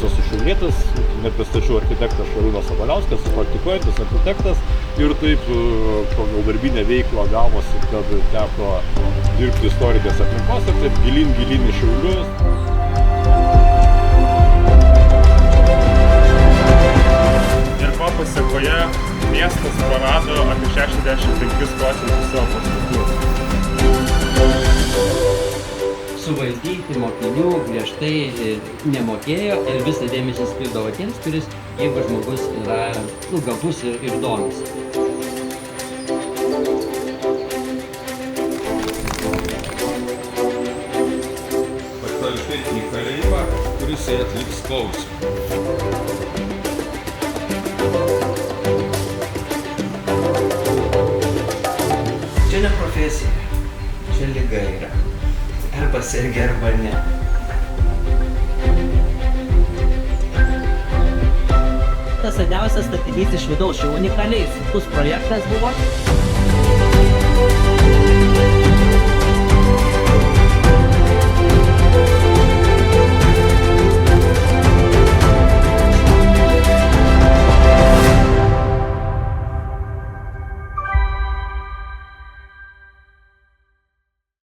esu šiaulietis, nepristačiau architektas Šarūnas Sabaliauskas, praktikuojantis architektas ir taip pagal darbinę veiklą gavosi, kad teko dirbti istorinės aplinkos ir taip gilin į Šiaulius. Ir ko pasekoje miestas prarado apie 65% savo pastatų. Suvaldyti mokinių griežtai nemokėjo ir visą dėmesį skirdavo tiems, kuris, jeigu žmogus yra gabus ir domisi. Patalpinti į kalėjimą, kuris atliks klausimą. Čia ne profesija, čia liga yra. Arba sergi, arba ne. Tas seniausias statinys iš vidaus, čia unikaliai sunkus projektas buvo.